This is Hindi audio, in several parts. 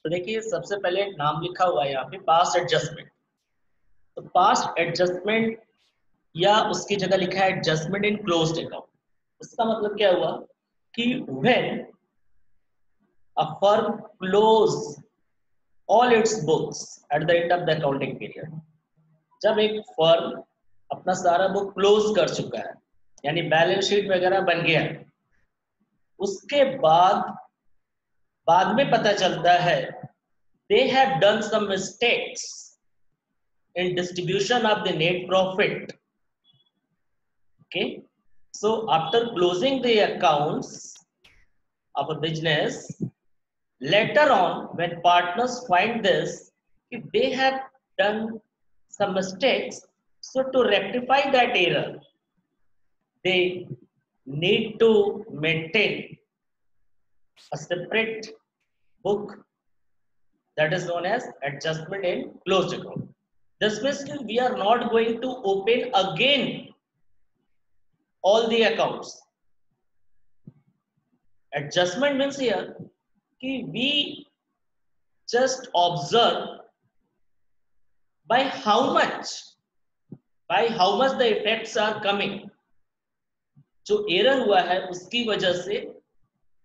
तो देखिए सबसे पहले नाम लिखा हुआ है यहाँ पे पास्ट एडजस्टमेंट। तो पास्ट एडजस्टमेंट या उसकी जगह लिखा है एडजस्टमेंट इन क्लोज्ड अकाउंट। इसका मतलब क्या हुआ कि when a firm close all it's books at the end of the accounting period. जब एक फर्म अपना सारा बुक क्लोज कर चुका है यानी बैलेंस शीट वगैरह बन गया है, उसके बाद में पता चलता है they have done some mistakes in distribution of the net profit. Okay, so after closing the accounts of a business, later on when partners find this, if they have done some mistakes, so to rectify that error they need to maintain a separate book that is known as adjustment in closed account. This means we are not going to open again all the accounts. Adjustment means here कि we just observe by how much the effects are coming. जो एरर हुआ है उसकी वजह से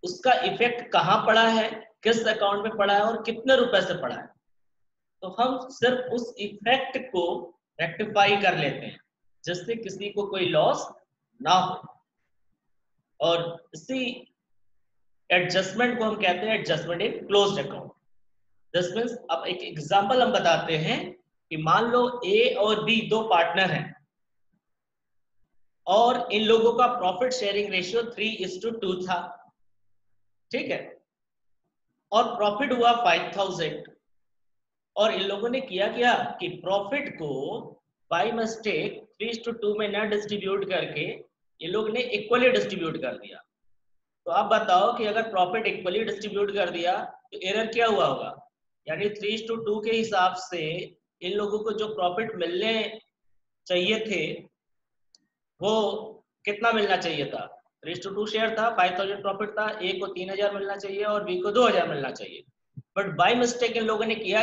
उसका इफेक्ट कहाँ पड़ा है, किस अकाउंट में पड़ा है और कितने रुपए से पड़ा है। तो हम सिर्फ उस इफेक्ट को रेक्टिफाई कर लेते हैं जिससे किसी को कोई लॉस ना हो। और इसी एडजस्टमेंट को हम कहते हैं adjustment in closed account. This means अब एक एग्जांपल हम बताते हैं कि मान लो ए और बी दो पार्टनर हैं और इन लोगों का प्रॉफिट शेयरिंग रेशियो 3:2 था, ठीक है, और प्रॉफिट हुआ 5000 और इन लोगों ने किया क्या कि प्रॉफिट को बाय मिस्टेक 3:2 में ना डिस्ट्रीब्यूट करके ये लोग ने इक्वली डिस्ट्रीब्यूट कर दिया। तो आप बताओ कि अगर प्रॉफिट इक्वली डिस्ट्रीब्यूट कर दिया तो एरर क्या हुआ होगा, यानी 3:2 के हिसाब से इन लोगों को जो प्रॉफिट मिलने चाहिए थे वो कितना मिलना चाहिए था, 3:2 शेयर था, 5000 प्रॉफिट था, ए को 3000 मिलना चाहिए और बी को 2000 मिलना चाहिए। बट बाय मिस्टेक इन लोगों ने किया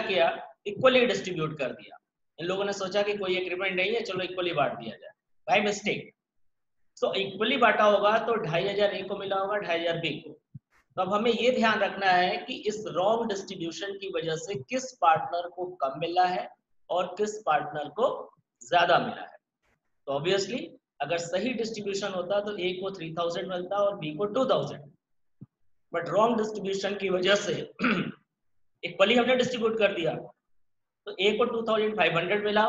इक्वली डिस्ट्रीब्यूट कर दिया। इन लोगों ने सोचा कि कोई एग्रीमेंट नहीं है, चलो इक्वली बांट दिया जाए, बाय मिस्टेक। तो इक्वली बांटा होगा तो 2500 ए को मिला होगा, 2500 बी को। तो अब हमें ये ध्यान रखना है कि इस रॉन्ग डिस्ट्रीब्यूशन की वजह से किस पार्टनर को कम मिला है और किस पार्टनर को ज्यादा मिला है। तो ऑब्वियसली अगर सही डिस्ट्रीब्यूशन होता तो ए को 3000 मिलता और बी को 2000, बट रॉन्ग डिस्ट्रीब्यूशन की वजह से इक्वली हमने डिस्ट्रीब्यूट कर दिया तो ए को 2500 मिला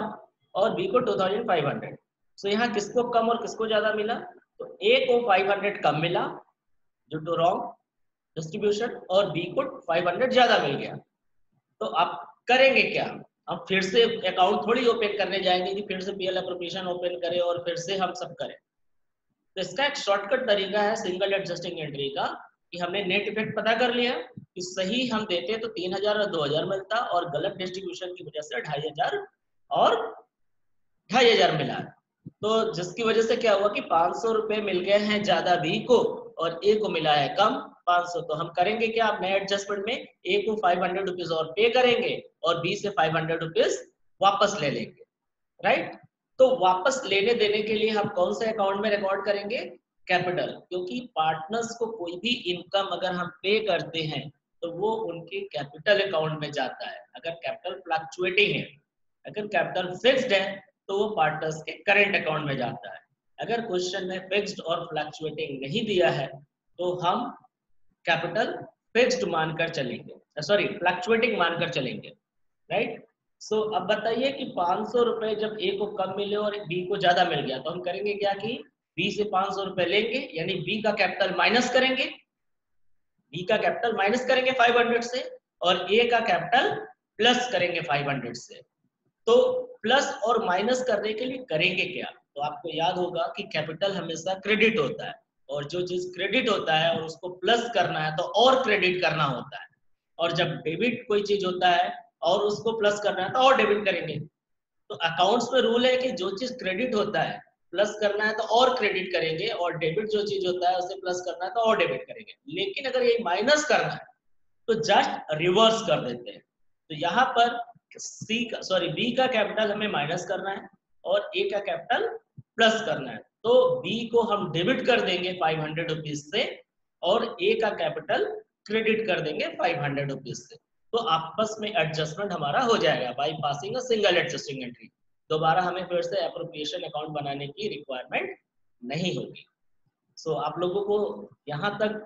और बी को 2500। सो यहाँ किसको कम और किसको ज्यादा मिला, तो ए को 500 कम मिला ड्यू टू रॉन्ग डिस्ट्रीब्यूशन और बी को 500 ज्यादा मिल गया। तो आप करेंगे क्या, हम फिर से अकाउंट थोड़ी ओपन करने जाएंगे कि फिर से पीएल एप्रोप्रिएशन ओपन करें और फिर से हम सब करें। तो इसका एक शॉर्टकट तरीका है सिंगल एडजस्टिंग एंट्री का कि हमने नेट इफेक्ट पता कर लिया कि सही हम देते तो 3000 और 2000 मिलता और गलत डिस्ट्रीब्यूशन की वजह से 2500 और 2500 मिला। तो जिसकी वजह से क्या हुआ कि 500 रुपए मिल गए हैं ज्यादा बी को और ए को मिला है कम 500। तो हम करेंगे क्या, आप नए एडजस्टमेंट में ए को 500 रुपीज और पे करेंगे और बी से 500 रुपीज वापस ले लेंगे, राइट। तो वापस लेने देने के लिए हम कौन से अकाउंट में रिकॉर्ड करेंगे, कैपिटल, क्योंकि पार्टनर्स को कोई भी इनकम अगर हम पे करते हैं तो वो उनके कैपिटल अकाउंट में जाता है। अगर कैपिटल फ्लक्चुएटिंग है, अगर कैपिटल फिक्स्ड है तो वो पार्टनर्स के करंट अकाउंट में जाता है। अगर क्वेश्चन में फिक्स्ड और फ्लक्चुएटिंग नहीं दिया है तो हम कैपिटल फिक्स्ड मानकर चलेंगे, सॉरी फ्लक्चुएटिंग मानकर चलेंगे, राइट। सो अब बताइए कि 500 रुपए जब ए को कम मिले और बी को ज्यादा मिल गया तो हम करेंगे क्या कि बी से 500 रुपए लेंगे यानी बी का कैपिटल माइनस करेंगे, बी का कैपिटल माइनस करेंगे 500 से और ए का कैपिटल प्लस करेंगे 500 से। तो प्लस और माइनस करने के लिए करेंगे क्या, तो आपको याद होगा कि कैपिटल हमेशा क्रेडिट होता है और जो चीज क्रेडिट होता है और उसको प्लस करना है तो और क्रेडिट करना होता है, और जब डेबिट कोई चीज होता है और उसको प्लस करना है तो और डेबिट करेंगे। तो अकाउंट्स में रूल है कि जो चीज क्रेडिट होता है प्लस करना है तो और क्रेडिट करेंगे और डेबिट जो चीज होता है उसे प्लस करना है तो और डेबिट करेंगे। लेकिन अगर ये माइनस करना है तो जस्ट रिवर्स कर देते हैं। तो यहाँ पर बी का कैपिटल हमें माइनस करना है और ए का कैपिटल प्लस करना है। तो बी को हम डेबिट कर देंगे 500 रुपीज से और ए का कैपिटल क्रेडिट कर देंगे 500 रुपीज से। तो आपस में एडजस्टमेंट हमारा हो जाएगा by passing a single adjusting entry. दोबारा हमें फिर से एप्रोप्रिएशन अकाउंट बनाने की रिक्वायरमेंट नहीं होगी। सो आप लोगों को यहाँ तक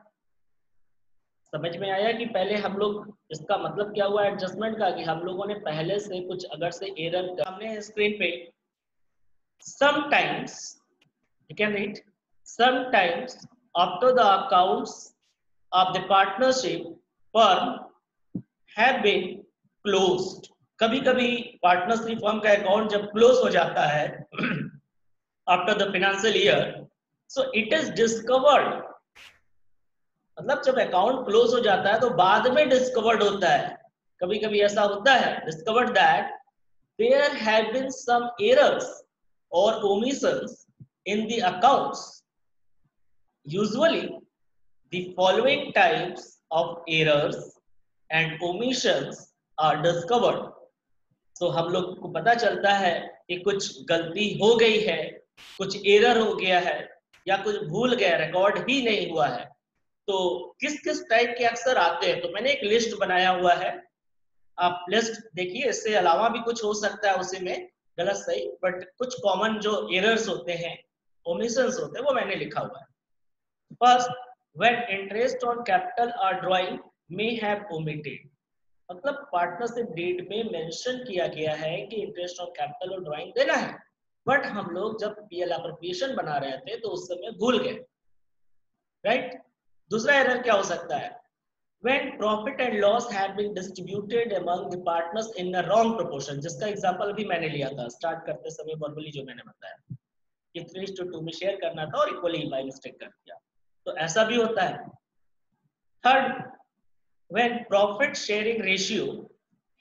समझ में आया कि पहले हम लोग इसका मतलब क्या हुआ एडजस्टमेंट का, कि हम लोगों ने पहले से कुछ अगर से एरर हमने स्क्रीन पे sometimes you can read sometimes after the accounts of the partnership firm have been closed। कभी कभी पार्टनरशिप फर्म का अकाउंट जब क्लोज हो जाता है after the financial year, so it is discovered, मतलब जब अकाउंट क्लोज हो जाता है तो बाद में डिस्कवर्ड होता है, कभी कभी ऐसा होता है, discovered that there have been some errors or omissions in the accounts। Usually the following types of errors and omissions are discovered। तो हम लोग को पता चलता है कि कुछ गलती हो गई है, कुछ एरर हो गया है या कुछ भूल गया, रिकॉर्ड ही नहीं हुआ है। तो किस किस टाइप के अक्सर आते हैं, तो मैंने एक लिस्ट बनाया हुआ है, आप लिस्ट देखिए। इससे अलावा भी कुछ हो सकता है उसी में, गलत सही, बट कुछ कॉमन जो एरर्स होते हैं, ओमिशंस होते हैं, वो मैंने लिखा हुआ है। First, when interest on capital R drawing may have omitted, मतलब पार्टनरशिप डीड में मेंशन किया गया है कि इंटरेस्ट ऑन कैपिटल और ड्राइंग देना है, बट हम लोग जब पीएल एप्रोप्रिएशन बना रहे थे तो उस समय भूल गए, राइट। दूसरा एरर क्या हो सकता है, when profit and loss have been distributed among the partners in a wrong proportion, जिसका एग्जांपल भी मैंने लिया था स्टार्ट करते समय वर्बली, जो मैंने बताया कि 3:2 में शेयर करना था और इक्वली बाय मिस्टेक कर दिया, तो ऐसा भी होता है। Third, when profit sharing ratio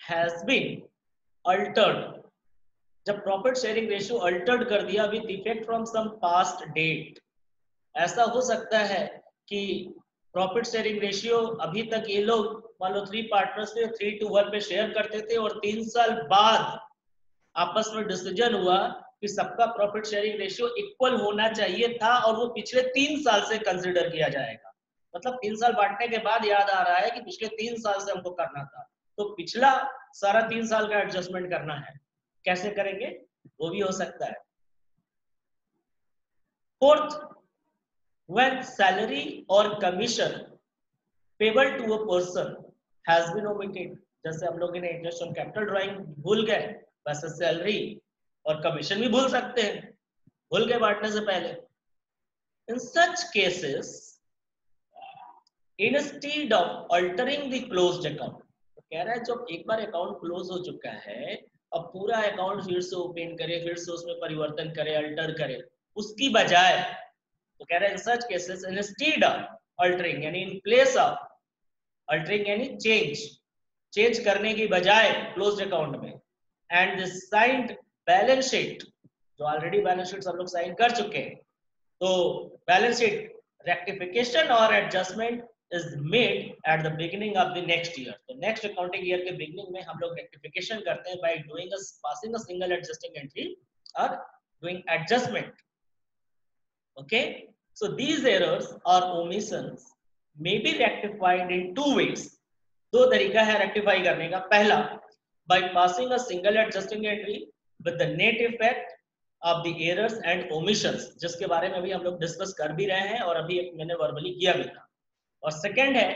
has been altered, जब प्रॉफिट शेयरिंग रेशियो अल्टर्ड कर दिया with effect from some past date, ऐसा हो सकता है कि प्रॉफिट शेयरिंग रेशियो अभी तक ये लोग मान लो 3 पार्टनर्स थे, 3:1 पे शेयर करते थे और 3 साल बाद आपस में डिसीजन हुआ कि सबका प्रॉफिट शेयरिंग रेशियो इक्वल होना चाहिए था और वो पिछले 3 साल से कंसिडर किया जाएगा। मतलब 3 साल बांटने के बाद याद आ रहा है कि पिछले 3 साल से हमको करना था, तो पिछला सारा 3 साल का एडजस्टमेंट करना है, कैसे करेंगे वो भी हो सकता है। Fourth, when salary or commission payable to a person has been omitted, जैसे हम लोगों ने इंटरेस्ट ऑन कैपिटल ड्राइंग भूल गए, वैसे सैलरी और कमीशन भी भूल सकते हैं, भूल गए बांटने से पहले। in such cases instead of altering the closed account, तो कह रहा है जब एक बार अकाउंट क्लोज हो चुका है, अब पूरा अकाउंट फिर से ओपन करे, फिर से उसमें परिवर्तन करे, अल्टर करे, उसकी बजाय, तो कह रहा है in such cases instead of altering, यानी इन प्लेस ऑफ अल्टरिंग यानी चेंज करने की बजाय क्लोज्ड अकाउंट में, and the signed balance sheet, जो ऑलरेडी बैलेंस शीट सब लोग साइन कर चुके हैं, तो बैलेंस शीट रेक्टिफिकेशन और adjustment is made at the beginning of the next year. तो नेक्स्ट अकाउंटिंग ईयर के बिगिनिंग में हम लोग रेक्टिफिकेशन करते हैं by doing passing a single adjusting entry और doing adjustment. Okay, so these errors or omissions may be rectified in 2 ways। दो तरीका है रेक्टिफाई करने का। पहला, by passing a single adjusting entry with the net effect of the errors and omissions, जिसके बारे में भी हम लोग डिस्कस कर भी रहे हैं और अभी एक मैंने वर्बली किया भी था। और सेकंड है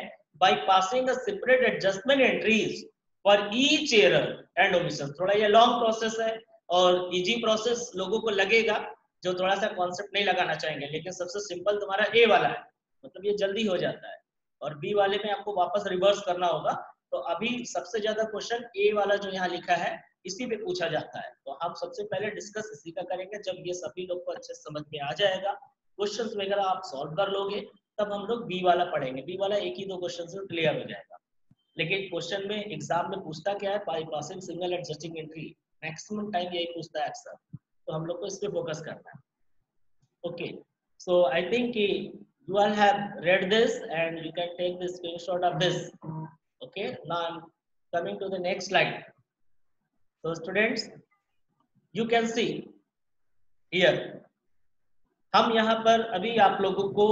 by passing a separate adjustment entries for each error and omission। थोड़ा ये लॉन्ग प्रोसेस है और इजी प्रोसेस लोगों को लगेगा जो थोड़ा सा कॉन्सेप्ट नहीं लगाना चाहेंगे, लेकिन सबसे सिंपल तुम्हारा ए वाला है, मतलब ये जल्दी हो जाता है, और बी वाले में आपको वापस रिवर्स करना होगा। तो अभी सबसे ज्यादा क्वेश्चन ए वाला जो यहाँ लिखा है इसी पे पूछा जाता है, तो हम सबसे पहले डिस्कस इसी का करेंगे। जब ये सभी लोग को अच्छे समझ में आ जाएगा, क्वेश्चन वगैरह आप सॉल्व कर लोगे, तब हम लोग बी वाला पढ़ेंगे। बी वाला एक ही 2 क्वेश्चन से क्लियर हो जाएगा, लेकिन क्वेश्चन में एग्जाम में पूछता क्या है, bye passing single adjusting entry, maximum time यही पूछता है अक्सर, तो हम लोग को इस पे फोकस करना है। Okay, so I think you all have read this and you can take the screenshot of this. Okay, now I'm coming to the next slide. So students, you can see here, हम यहाँ पर अभी आप लोगों को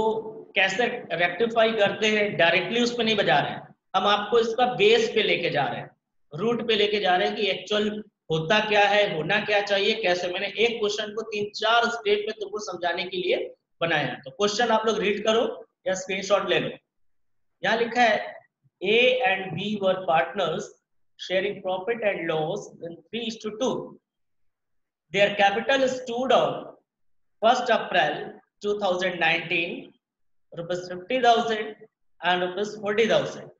कैसे रेक्टिफाई करते हैं, डायरेक्टली उस पर नहीं बजा रहे हैं, हम आपको इसका बेस पे लेके जा रहे हैं, रूट पे लेके जा रहे हैं कि एक्चुअल होता क्या है, होना क्या चाहिए, कैसे। मैंने एक क्वेश्चन को 3-4 स्टेप में तुमको समझाने के लिए बनाया है। तो क्वेश्चन आप लोग रीड करो या स्क्रीनशॉट ले लो। यहाँ लिखा है A and B were partners sharing profit and loss in 3:2. Their capital stood on 1st April 2019, rupees 50,000 and rupees 40,000.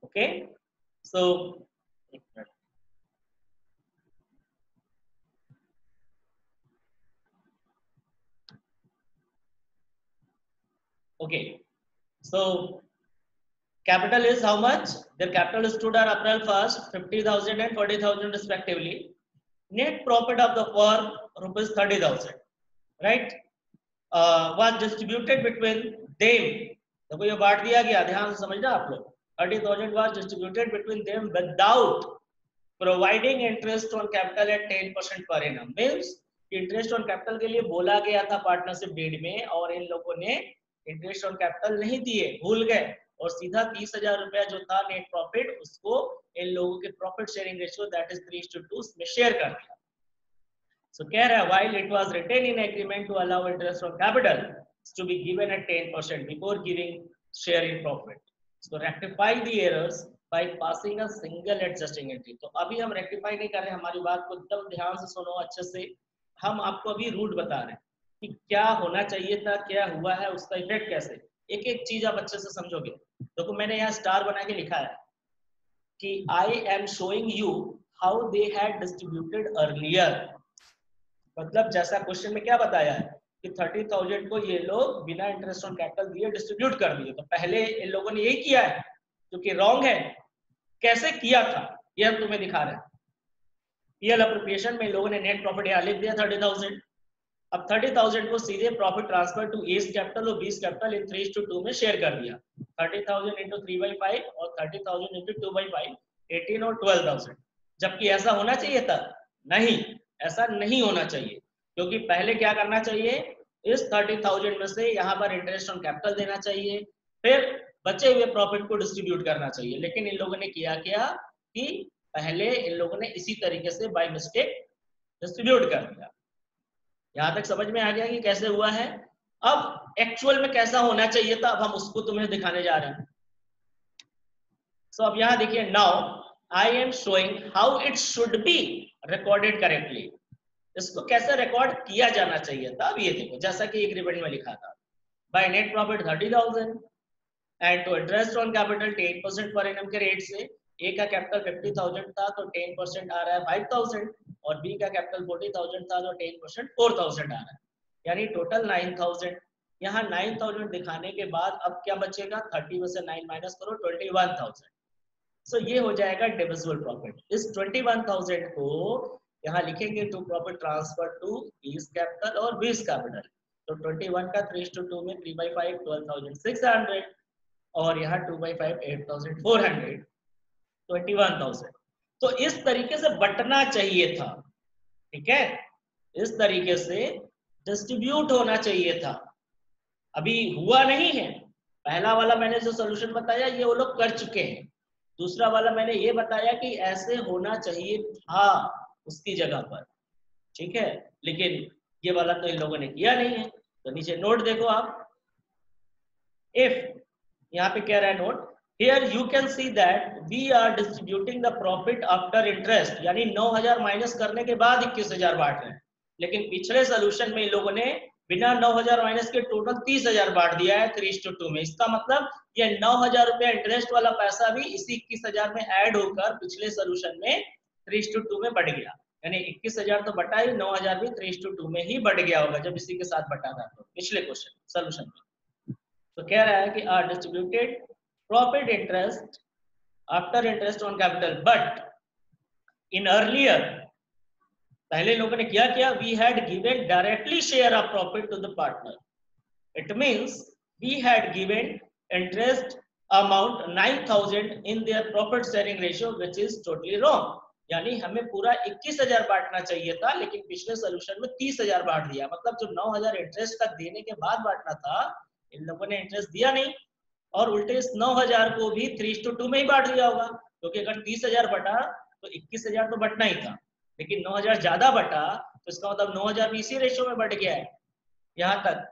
Okay, so okay, so capital is how much? Their capital stood on April 1st, 50,000 and 40,000 respectively. Net profit of the firm rupees 30,000, right? Was distributed between them. देखो ये बांट दिया गया, ध्यान से समझना आप लोग। 30,000 was distributed between them without providing interest on capital at 10% per annum. Means interest on capital के लिए बोला गया था पार्टनरशिप डीड में, और इन लोगों ने इंटरेस्ट ऑन कैपिटल नहीं दिए, भूल गए, और सीधा 30,000 रुपया जो था नेट प्रॉफिट, उसको इन लोगों के profit sharing ratio that is 3:2 में शेयर कर दिया। So कह रहा है while it was written in agreement to allow interest on capital to be given at 10% before giving share in profit. So rectify the errors by passing a single adjusting entry. तो अभी हम rectify नहीं कर रहे, हमारी बात को एकदम ध्यान से सुनो अच्छे से। हम आपको अभी रूट बता रहे हैं कि क्या होना चाहिए था, क्या हुआ है, उसका इफेक्ट कैसे। एक एक चीज आप अच्छे से समझोगे। देखो मैंने यहाँ स्टार बना के लिखा है कि I am showing you how they had distributed earlier। मतलब जैसा क्वेश्चन में क्या बताया है कि 30,000 को ये लोग बिना इंटरेस्ट ऑन कैपिटल दिए डिस्ट्रीब्यूट कर दिए। तो पहले इन लोगों ने यही किया है जो कि रॉन्ग है। कैसे किया था ये हम तुम्हें दिखा रहे हैं। पीएल अप्रोप्रिएशन में इन लोगों ने नेट प्रॉफिट यहाँ लिख दिया 30,000। अब 30,000 को सीधे profit transfer to A's capital और बीस कैपिटल इन 3:2 में शेयर कर दिया। 30,000 इंटू 3/5 और 30,000 इंटू 2/5, 18 और 12,000। जबकि ऐसा होना चाहिए था, नहीं, ऐसा नहीं होना चाहिए। क्योंकि पहले क्या करना चाहिए, इस 30,000 में से यहाँ पर इंटरेस्ट ऑन कैपिटल देना चाहिए, फिर बचे हुए प्रॉफिट को डिस्ट्रीब्यूट करना चाहिए। लेकिन इन लोगों ने किया क्या कि पहले इन लोगों ने इसी तरीके से बाय मिस्टेक डिस्ट्रीब्यूट कर दिया। यहां तक समझ में आ गया कि कैसे हुआ है। अब एक्चुअल में कैसा होना चाहिए था, अब हम उसको तुम्हें दिखाने जा रहे हैं। सो अब यहां देखिए, now I am showing how it should be recorded correctly. इसको कैसे रिकॉर्ड किया जाना चाहिए था। अब ये देखो, जैसा कि एग्रीमेंट में लिखा था, by net profit 30,000 and to interest on capital 10% per annum के रेट से। ए का कैपिटल 50,000 था तो 10% आ रहा है 5,000, और बी का कैपिटल 40,000 था तो 10% 4,000 आ रहा है, यानी टोटल 9,000। यहाँ 9,000 दिखाने के बाद अब क्या बचेगा, 30 में से 9 माइनस करो, 21,000। सो ये हो जाएगा डिविजिबल प्रॉफिट। इस 21,000 को यहाँ लिखेंगे to profit transfer to A's capital और बीस कैपिटल। तो 21 का 3:2 में 3/5 12,600, और यहाँ 2/5 8,400, 21,000। तो इस तरीके से बंटना चाहिए था, ठीक है, इस तरीके से डिस्ट्रीब्यूट होना चाहिए था। अभी हुआ नहीं है। पहला वाला मैंने जो सोल्यूशन बताया ये वो लोग कर चुके हैं, दूसरा वाला मैंने ये बताया कि ऐसे होना चाहिए था उसकी जगह पर, ठीक है, लेकिन ये वाला तो इन लोगों ने किया नहीं है। तो नीचे नोट देखो आप, इफ यहाँ पे कह रहा है note, here you can see that we are distributing the profit after interest, यानी 9,000 माइनस करने के बाद 21,000 बांट रहे हैं। लेकिन पिछले सोल्यूशन में इन लोगों ने बिना 9,000 माइनस के टोटल 30,000 बांट दिया है 3:2 में। इसका मतलब ये 9,000 रुपया इंटरेस्ट वाला पैसा भी इसी 21,000 में ऐड होकर पिछले सोल्यूशन में 3:2 में बढ़ गया। यानी 21,000 तो बटा ही, 9,000 भी 3:2 में ही बढ़ गया होगा जब इसी के साथ बटा था तो पिछले क्वेश्चन सोल्यूशन में। तो कह रहा है कि are distributed profit interest after interest on capital, but in earlier, पहले लोगों ने क्या किया, we had given directly share of profit to the partner. It means we had given interest amount 9,000 in their profit sharing ratio which is totally wrong. यानी हमें पूरा 21,000 बांटना चाहिए था, लेकिन पिछले सोल्यूशन में 30,000 बांट दिया। मतलब जो 9,000 इंटरेस्ट का देने के बाद बांटना था, इन लोगों ने इंटरेस्ट दिया नहीं, और उल्टे इस 9,000 को भी 3:2 में ही बांट दिया होगा, क्योंकि अगर 30,000 बटा तो 21,000 तो बटना ही था, लेकिन 9,000 ज्यादा बटा तो इसका मतलब 9,000 भी इसी रेशियो में बढ़ गया है यहाँ तक,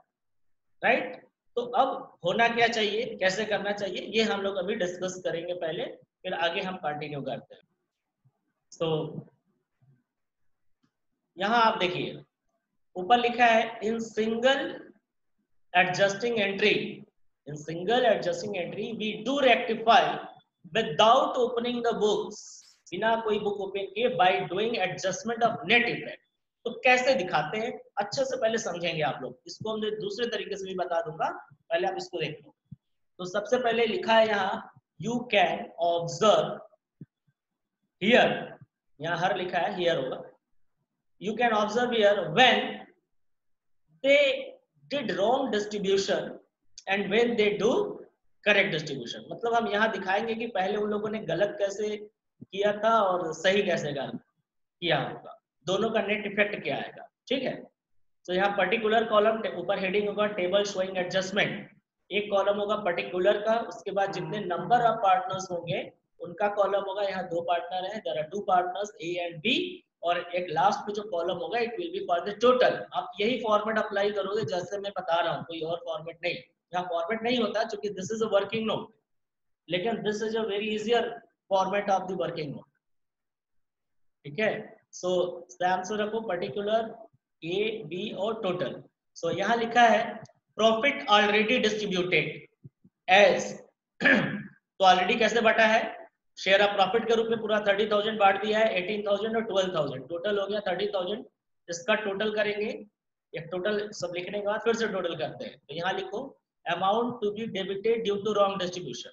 राइट। तो अब होना क्या चाहिए, कैसे करना चाहिए, ये हम लोग अभी डिस्कस करेंगे पहले, फिर आगे हम कंटिन्यू करते हैं। तो यहाँ आप देखिए ऊपर लिखा है in single adjusting entry, in single adjusting entry we do rectify without opening the books, बिना कोई बुक ओपन किए, by doing adjustment of net effect। तो कैसे दिखाते हैं अच्छे से पहले समझेंगे आप लोग, इसको हम दूसरे तरीके से भी बता दूंगा, पहले आप इसको देख लो। तो सबसे पहले लिखा है यहाँ यू कैन ऑब्जर्व हियर, यहाँ हर लिखा है, हियर होगा, you can observe here when they did wrong distribution and when they do correct distribution. मतलब हम यहाँ दिखाएंगे कि पहले उन लोगों ने गलत कैसे किया था और सही कैसे किया होगा, दोनों का नेट इफेक्ट क्या आएगा, ठीक है। तो यहाँ पर्टिकुलर कॉलम, ऊपर हेडिंग होगा टेबल शोइंग एडजस्टमेंट, एक कॉलम होगा पर्टिकुलर का, उसके बाद जितने नंबर ऑफ पार्टनर्स होंगे उनका कॉलम होगा, यहाँ 2 पार्टनर है, there are 2 partners A and B, और एक लास्ट में जो कॉलम होगा it will be for the total. आप यही फॉर्मेट अप्लाई करोगे जैसे मैं बता रहा हूँ, कोई और फॉर्मेट नहीं, यहाँ फॉर्मेट नहीं होता क्योंकि this is a working note, लेकिन this is a very easier format of the working note, ठीक है। सो ध्यान से रखो पर्टिकुलर, ए बी और टोटल। सो यहाँ लिखा है प्रॉफिट ऑलरेडी डिस्ट्रीब्यूटेड एज तो ऑलरेडी कैसे बटा है, शेयर ऑफ प्रॉफिट के रूप में पूरा 30,000 बांट दिया है, 18,000 और 12,000, टोटल हो गया 30,000। इसका टोटल करेंगे, एक टोटल सब लिखने के बाद फिर से टोटल करते हैं। तो यहाँ लिखो amount to be debited due to wrong distribution,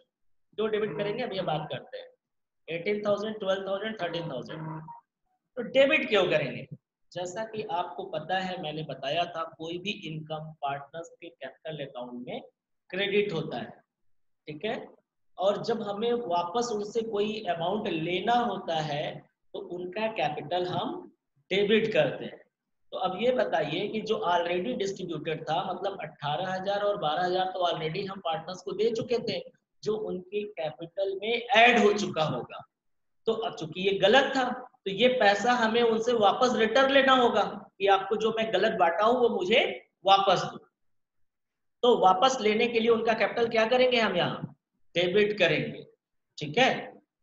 जो डेबिट करेंगे अब ये बात करते हैं, 18,000, 12,000, 13,000। तो डेबिट क्यों करेंगे, जैसा कि आपको पता है, मैंने बताया था कोई भी इनकम पार्टनर्स के कैपिटल अकाउंट में क्रेडिट होता है, ठीक है, और जब हमें वापस उनसे कोई अमाउंट लेना होता है तो उनका कैपिटल हम डेबिट करते हैं। तो अब ये बताइए कि जो ऑलरेडी डिस्ट्रीब्यूटेड था, मतलब 18,000 और 12,000 तो ऑलरेडी हम पार्टनर्स को दे चुके थे, जो उनके कैपिटल में ऐड हो चुका होगा। तो अब चूंकि ये गलत था तो ये पैसा हमें उनसे वापस रिटर्न लेना होगा कि आपको जो मैं गलत बांटा हूं वो मुझे वापस दो। तो वापस लेने के लिए उनका कैपिटल क्या करेंगे, हम यहाँ डेबिट करेंगे, ठीक है।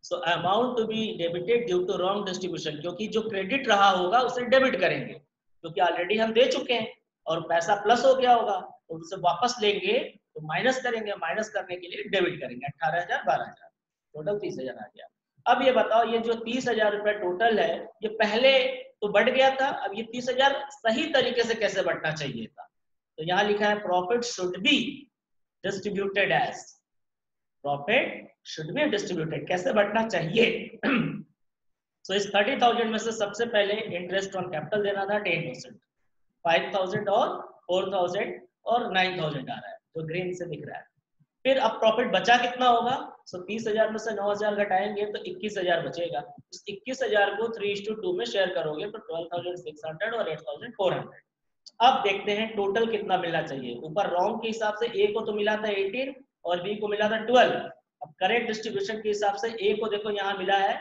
So amount to be debited due to wrong distribution, क्योंकि जो क्रेडिट रहा होगा उसे डेबिट करेंगे, क्योंकि ऑलरेडी हम दे चुके हैं और पैसा प्लस हो गया होगा, तो उसे वापस लेंगे तो माइनस करेंगे, माइनस करने के लिए डेबिट करेंगे, 18,000, 12,000, टोटल 30,000 आ गया। अब ये बताओ ये जो 30,000 रुपए टोटल है, ये पहले तो बढ़ गया था, अब ये 30,000 सही तरीके से कैसे बढ़ना चाहिए था। तो यहाँ लिखा है profit should be distributed as, profit should be distributed, कैसे बढ़ना चाहिए। तो इस 30,000 में से सबसे पहले इंटरेस्ट ऑन कैपिटल देना था 10%, 5,000 और 4,000 और 9,000 आ रहा है जो ग्रीन से दिख रहा है। फिर अब प्रॉफिट बचा कितना होगा, सो 30,000 में से 9,000 घटाएंगे तो 21,000 बचेगा। इस 21,000 को 3:2 में शेयर करोगे तो 12,600 और 8,400। अब देखते हैं टोटल कितना मिलना चाहिए। ऊपर रॉन्ग के हिसाब से ए को तो मिला था 18 और बी को मिला था 12। अब करेक्ट डिस्ट्रीब्यूशन के हिसाब से ए को देखो यहाँ मिला है,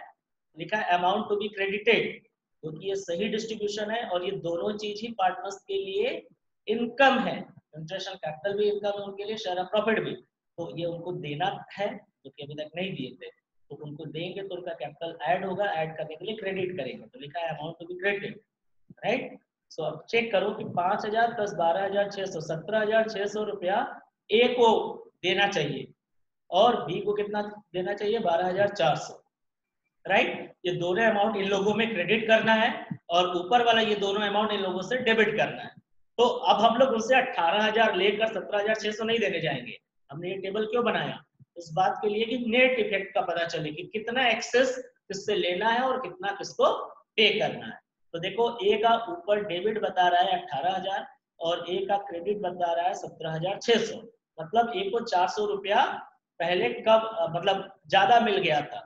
लिखा है अमाउंट टू बी क्रेडिटेड, क्योंकि ये सही डिस्ट्रीब्यूशन है और ये दोनों चीज ही पार्टनर्स के लिए इनकम है, इंटरेस्ट ऑन कैपिटल भी इनकम है उनके लिए, शेयर ऑफ प्रॉफिट भी, तो ये उनको देना है जो कि अभी तक नहीं दिए थे, तो उनको देंगे तो उनका कैपिटल ऐड होगा, ऐड करने के लिए क्रेडिट करेंगे, तो लिखा है amount to be credited, right. So अब चेक करो कि 5,000 प्लस 12,600, 17,600 रुपया ए को देना चाहिए और बी को कितना देना चाहिए, 12,400, राइट। ये दोनों अमाउंट इन लोगों में क्रेडिट करना है और ऊपर वाला ये दोनों अमाउंट इन लोगों से डेबिट करना है। तो अब हम लोग उनसे 18,000 लेकर 17,600 नहीं देने जाएंगे। हमने ये टेबल क्यों बनाया, इस बात के लिए कि नेट इफेक्ट का पता चले कि कितना एक्सेस किससे लेना है और कितना किसको पे करना है। तो देखो ए का ऊपर डेबिट बता रहा है 18,000 और ए का क्रेडिट बता रहा है 17,600, मतलब ए को 400 रुपया पहले कब मतलब ज्यादा मिल गया था,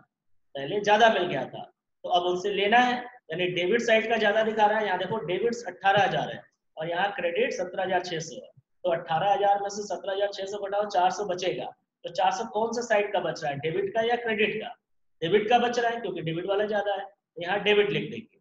पहले ज्यादा मिल गया था, तो अब उनसे लेना है, यानी डेबिट साइड का ज्यादा दिखा रहा है। यहाँ देखो डेबिट 18,000 है और यहाँ क्रेडिट 17,600 है, तो 18,000 में से 17,600 घटाओ 400 बचेगा, तो 400 कौन सा साइड का बच रहा है, डेबिट का या क्रेडिट का? डेबिट का बच रहा है क्योंकि डेबिट वाला ज्यादा है, तो यहाँ डेबिट लिख देंगे,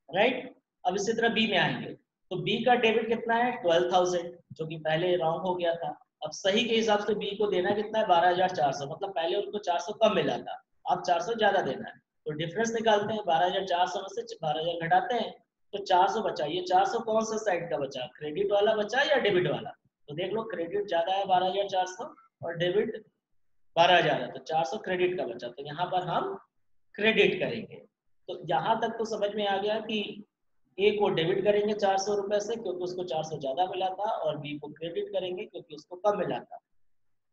राइट। अब इसी तरह बी में आएंगे, तो बी का डेबिट कितना है 12,000, जो कि पहले रॉन्ग हो गया था। अब सही के हिसाब से बी को देना कितना है 12,400, मतलब पहले उनको 400 कम मिला था, अब 400 ज्यादा देना है, तो डिफरेंस निकालते हैं, 12,400 में से 12,000 घटाते हैं, तो 400 बचा। ये 400 कौन सा साइड का बचा, क्रेडिट वाला बचा या डेबिट वाला? तो देख लो क्रेडिट ज्यादा है 12,400 और डेबिट 12,000 है, तो 400 क्रेडिट का बचा, तो यहाँ पर हम क्रेडिट करेंगे। तो यहाँ तक तो समझ में आ गया कि ए को डेबिट करेंगे 400 रुपए से क्योंकि उसको 400 ज्यादा मिला था, और बी को क्रेडिट करेंगे क्योंकि उसको कम मिला था,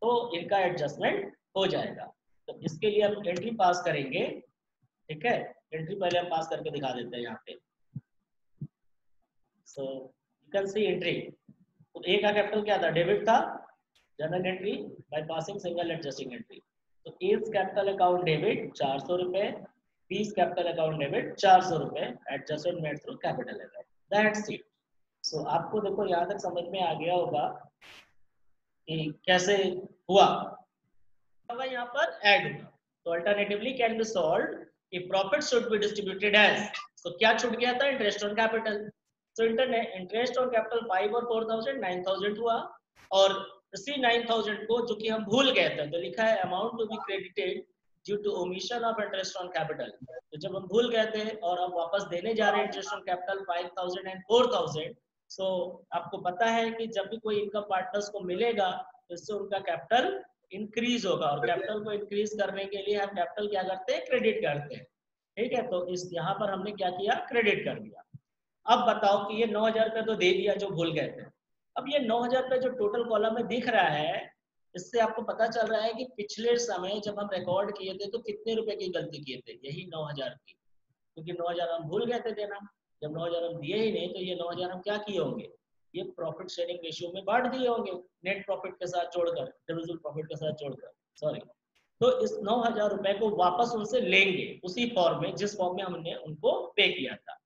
तो इनका एडजस्टमेंट हो जाएगा। तो इसके लिए हम एंट्री पास करेंगे, ठीक है। एंट्री पहले हम पास करके दिखा देते हैं यहाँ पे। So you can see entry, तो ए का कैपिटल क्या था, डेबिट था, journal entry by passing single adjusting entry, तो एज कैपिटल अकाउंट डेबिट 400 रुपए, बीस कैपिटल अकाउंट डेबिट 400 रुपए, adjustment made through capital account, that's it. So आपको देखो यहाँ तक समझ में आ गया होगा कि कैसे हुआ, यहाँ पर ऐड होगा। तो अल्टरनेटिवली कैन बी सॉल्व्ड कि profit should be distributed as, तो क्या छूट गया था, इंटरेस्ट ऑन कैपिटल, तो इंटरेस्ट ऑन कैपिटल 5 और 4,000 9,000 हुआ, और इसी 9,000 को जो कि हम भूल गए थे, तो लिखा है amount to be credited due to omission of interest on capital, तो जब हम भूल गए थे और अब वापस देने जा रहे हैं इंटरेस्ट ऑन कैपिटल 5,000 एंड 4,000, सो आपको पता है कि जब भी कोई इनकम पार्टनर्स को मिलेगा तो इससे उनका कैपिटल इंक्रीज होगा, और कैपिटल को इंक्रीज करने के लिए हम कैपिटल क्या करते हैं, क्रेडिट करते हैं, ठीक है। तो इस यहाँ पर हमने क्या किया, क्रेडिट कर दिया। अब बताओ कि ये 9,000 रुपये तो दे दिया जो भूल गए थे, अब ये 9,000 रुपये जो टोटल कॉलम में दिख रहा है, इससे आपको पता चल रहा है कि पिछले समय जब हम रिकॉर्ड किए थे तो कितने रुपए की गलती किए थे, यही 9,000 की, क्योंकि 9,000 हम भूल गए थे देना, जब 9,000 हम दिए ही नहीं तो ये 9,000 हम क्या किए होंगे, ये प्रॉफिट शेयरिंग रेशियो में बांट दिए होंगे, नेट प्रॉफिट के साथ जोड़कर, डिविजिबल प्रॉफिट के साथ जोड़कर, सॉरी। तो इस 9,000 रुपए को वापस उनसे लेंगे उसी फॉर्म में जिस फॉर्म में हमने उनको पे किया था,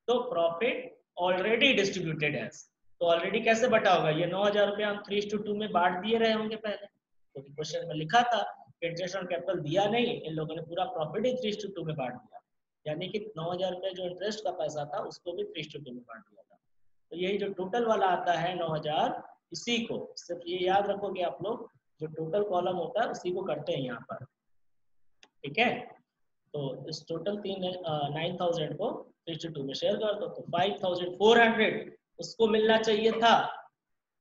तो प्रॉफिट ऑलरेडी डिस्ट्रीब्यूटेड है, तो ऑलरेडी कैसे बटा होगा, ये 9,000 रुपए हम 3:2 में बांट दिए रहे होंगे पहले, तो क्वेश्चन में लिखा था इंटरेस्ट ऑन कैपिटल दिया नहीं, इन लोगों ने पूरा प्रॉफिट ही 3:2 में बांट दिया, यानी कि 9,000 रुपए जो इंटरेस्ट का पैसा था उसको भी 3:2 में बांट दिया था। तो यही जो टोटल वाला आता है 9,000, इसी को सिर्फ ये याद रखोगे आप लोग, जो टोटल कॉलम होता है उसी को करते हैं यहाँ पर, ठीक है। तो इस टोटल 9,000 को 3:2 में शेयर कर दो, तो 5,400 उसको मिलना चाहिए था,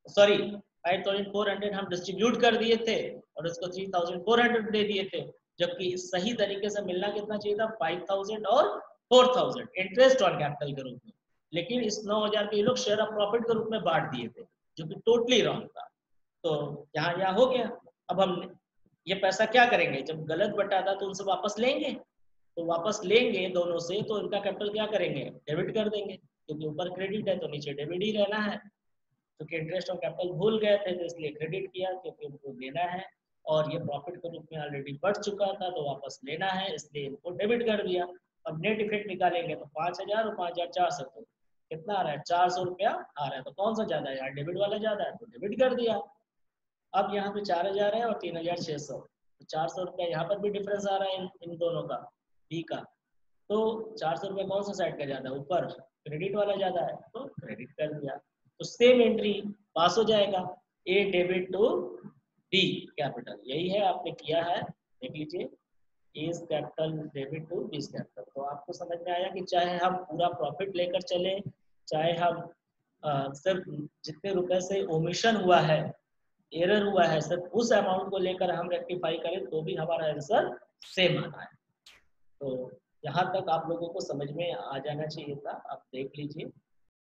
सॉरी 5,400 हम डिस्ट्रीब्यूट कर दिए थे और उसको 3,400 दे दिए थे, जबकि सही तरीके से मिलना कितना चाहिए था, 5,000 और 4,000 इंटरेस्ट ऑन कैपिटल के रूप में, लेकिन इस 9,000 के लोग शेयर ऑफ प्रॉफिट के रूप में बांट दिए थे, जो कि टोटली रॉन्ग था। तो यहाँ हो गया। अब हम ये पैसा क्या करेंगे, जब गलत बटा था तो उनसे वापस लेंगे, तो वापस लेंगे दोनों से, तो इनका कैपिटल क्या करेंगे, डेबिट कर देंगे, क्योंकि ऊपर क्रेडिट है तो नीचे डेबिट ही रहना है, क्योंकि इंटरेस्ट ऑन कैपिटल भूल गए थे तो इसलिए क्रेडिट किया क्योंकि उनको देना है, और ये प्रॉफिट के रूप में ऑलरेडी बढ़ चुका था तो वापस लेना है इसलिए इनको डेबिट कर दिया। अब नेट इफेक्ट निकालेंगे तो 5,000 और 5,400 तो कितना आ रहा है, 400 रुपया आ रहा है, तो कौन सा ज्यादा है, यहाँ डेबिट वाला ज्यादा है तो डेबिट कर दिया। अब यहाँ पे 4,000 है और 3,600, तो 400 रुपया यहाँ पर भी डिफरेंस आ रहा है इन दोनों का, बी का, तो 400 रुपया कौन सा साइड का ज्यादा है, ऊपर क्रेडिट वाला ज्यादा है तो क्रेडिट कर दिया, तो सेम एंट्री पास हो जाएगा, A debit to B capital, यही है आपने किया है, देख लीजिए, A's capital debit to B capital. तो आपको समझ में आया कि चाहे हम पूरा प्रॉफिट लेकर चले, चाहे हम सिर्फ जितने रुपए से ओमिशन हुआ है, एरर हुआ है, सिर्फ उस अमाउंट को लेकर हम रेक्टिफाई करें तो भी हमारा आंसर सेम आना है। तो यहाँ तक आप लोगों को समझ में आ जाना चाहिए था, आप देख लीजिए।